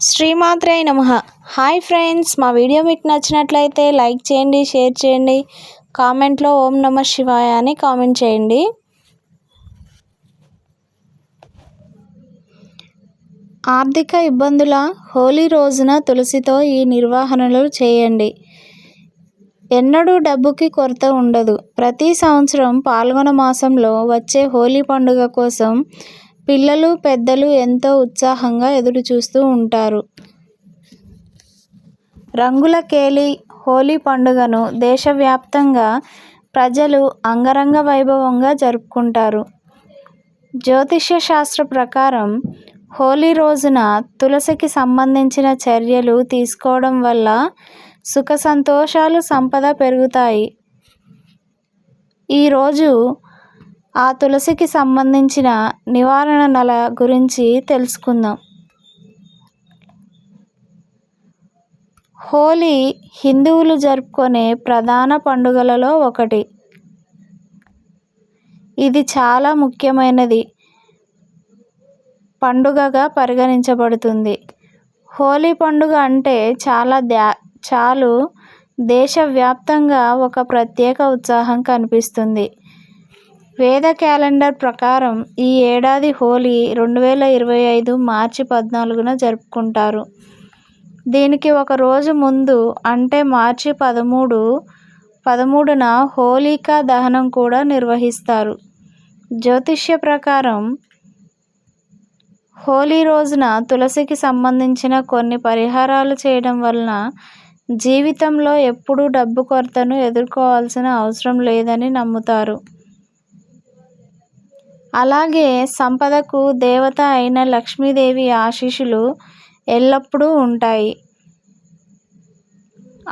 శ్రీమాత్రే నమః. Hi friends, మా వీడియో మీకు నచ్చినట్లయితే లైక్ చేయండి, షేర్ చేయండి, కామెంట్లో ఓం నమ శివాయ అని కామెంట్ చేయండి. ఆర్థిక ఇబ్బందుల హోలీ రోజున తులసితో ఈ నిర్వహణలు చేయండి. ఎన్నడూ డబ్బుకి కొరత ఉండదు. ప్రతి సంవత్సరం పాల్గొన మాసంలో వచ్చే హోలీ పండుగ కోసం పిల్లలు పెద్దలు ఎంతో ఉత్సాహంగా ఎదురు చూస్తూ ఉంటారు. రంగుల కేలి హోలీ పండుగను దేశవ్యాప్తంగా ప్రజలు అంగరంగ వైభవంగా జరుపుకుంటారు. జ్యోతిష్య శాస్త్ర ప్రకారం హోలీ రోజున తులసికి సంబంధించిన చర్యలు తీసుకోవడం వల్ల సుఖ సంతోషాలు, సంపద పెరుగుతాయి. ఈరోజు ఆ తులసికి సంబంధించిన నివారణల గురించి తెలుసుకుందాం. హోలీ హిందువులు జరుపుకునే ప్రధాన పండుగలలో ఒకటి. ఇది చాలా ముఖ్యమైనది పండుగగా పరిగణించబడుతుంది. హోలీ పండుగ అంటే చాలు దేశవ్యాప్తంగా ఒక ప్రత్యేక ఉత్సాహం కనిపిస్తుంది. వేద క్యాలెండర్ ప్రకారం ఈ ఏడాది హోలీ 2025 మార్చి 14న జరుపుకుంటారు. దీనికి ఒక రోజు ముందు అంటే మార్చి 13న హోలికా దహనం కూడా నిర్వహిస్తారు. జ్యోతిష్య ప్రకారం హోలీ రోజున తులసికి సంబంధించిన కొన్ని పరిహారాలు చేయడం వలన జీవితంలో ఎప్పుడూ డబ్బు కొరతను ఎదుర్కోవాల్సిన అవసరం లేదని నమ్ముతారు. అలాగే సంపదకు దేవత అయిన లక్ష్మీదేవి ఆశీస్సులు ఎల్లప్పుడూ ఉంటాయి.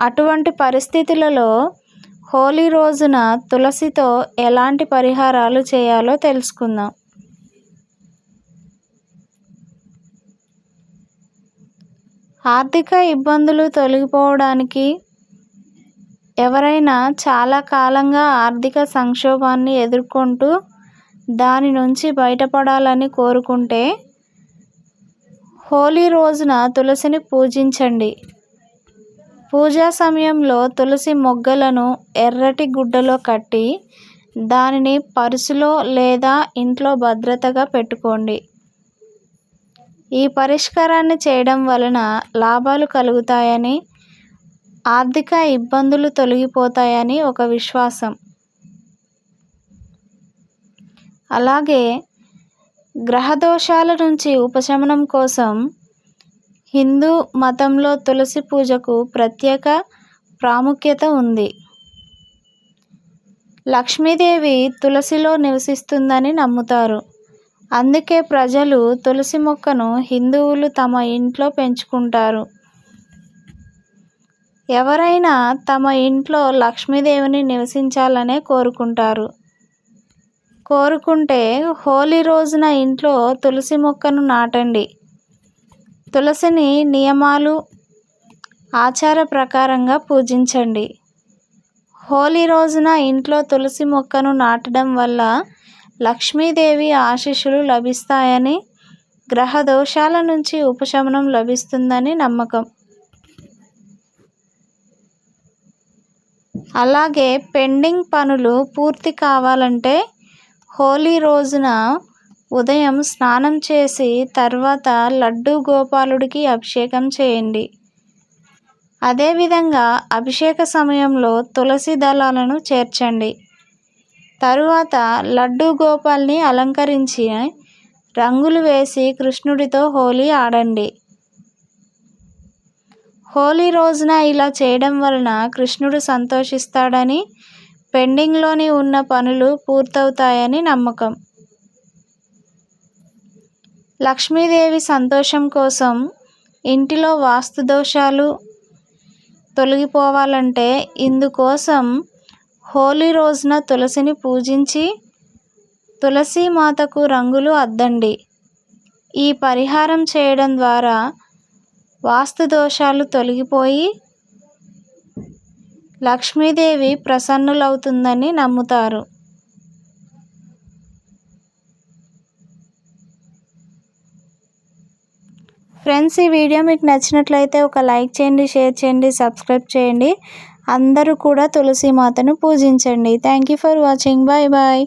అటువంటి పరిస్థితులలో హోలీ రోజున తులసితో ఎలాంటి పరిహారాలు చేయాలో తెలుసుకుందాం. ఆర్థిక ఇబ్బందులు తొలగిపోవడానికి, ఎవరైనా చాలా కాలంగా ఆర్థిక సంక్షోభాన్ని ఎదుర్కొంటూ దాని నుంచి బయటపడాలని కోరుకుంటే హోలీ రోజున తులసిని పూజించండి. పూజా సమయంలో తులసి మొగ్గలను ఎర్రటి గుడ్డలో కట్టి దానిని పర్సులో లేదా ఇంట్లో భద్రతగా పెట్టుకోండి. ఈ పరిష్కారాన్ని చేయడం వలన లాభాలు కలుగుతాయని, ఆర్థిక ఇబ్బందులు తొలగిపోతాయని ఒక విశ్వాసం. అలాగే గ్రహదోషాల నుంచి ఉపశమనం కోసం హిందూ మతంలో తులసి పూజకు ప్రత్యేక ప్రాముఖ్యత ఉంది. లక్ష్మీదేవి తులసిలో నివసిస్తుందని నమ్ముతారు. అందుకే ప్రజలు తులసి మొక్కను హిందువులు తమ ఇంట్లో పెంచుకుంటారు. ఎవరైనా తమ ఇంట్లో లక్ష్మీదేవిని నివసించాలనే కోరుకుంటే హోలీ రోజున ఇంట్లో తులసి మొక్కను నాటండి. తులసిని నియమాలు, ఆచార ప్రకారంగా పూజించండి. హోలీ రోజున ఇంట్లో తులసి మొక్కను నాటడం వల్ల లక్ష్మీదేవి ఆశీస్సులు లభిస్తాయని, గ్రహ దోషాల నుంచి ఉపశమనం లభిస్తుందని నమ్మకం. అలాగే పెండింగ్ పనులు పూర్తి కావాలంటే హోలీ రోజున ఉదయం స్నానం చేసి తర్వాత లడ్డూ గోపాలుడికి అభిషేకం చేయండి. అదేవిధంగా అభిషేక సమయంలో తులసి దళాలను చేర్చండి. తరువాత లడ్డూ గోపాల్ని అలంకరించి రంగులు వేసి కృష్ణుడితో హోలీ ఆడండి. హోలీ రోజున ఇలా చేయడం వలన కృష్ణుడు సంతోషిస్తాడని, పెండింగ్లోని ఉన్న పనులు పూర్తవుతాయని నమ్మకం. లక్ష్మీదేవి సంతోషం కోసం ఇంటిలో వాస్తు దోషాలు తొలగిపోవాలంటే ఇందుకోసం హోలీ రోజున తులసిని పూజించి తులసి మాతకు రంగులు అద్దండి. ఈ పరిహారం చేయడం ద్వారా వాస్తు దోషాలు తొలగిపోయి లక్ష్మీదేవి ప్రసన్నులవుతుందని నమ్ముతారు. ఫ్రెండ్స్, ఈ వీడియో మీకు నచ్చినట్లయితే ఒక లైక్ చేయండి, షేర్ చేయండి, సబ్స్క్రైబ్ చేయండి. అందరూ కూడా తులసి మాతను పూజించండి. Thank you for watching. Bye bye.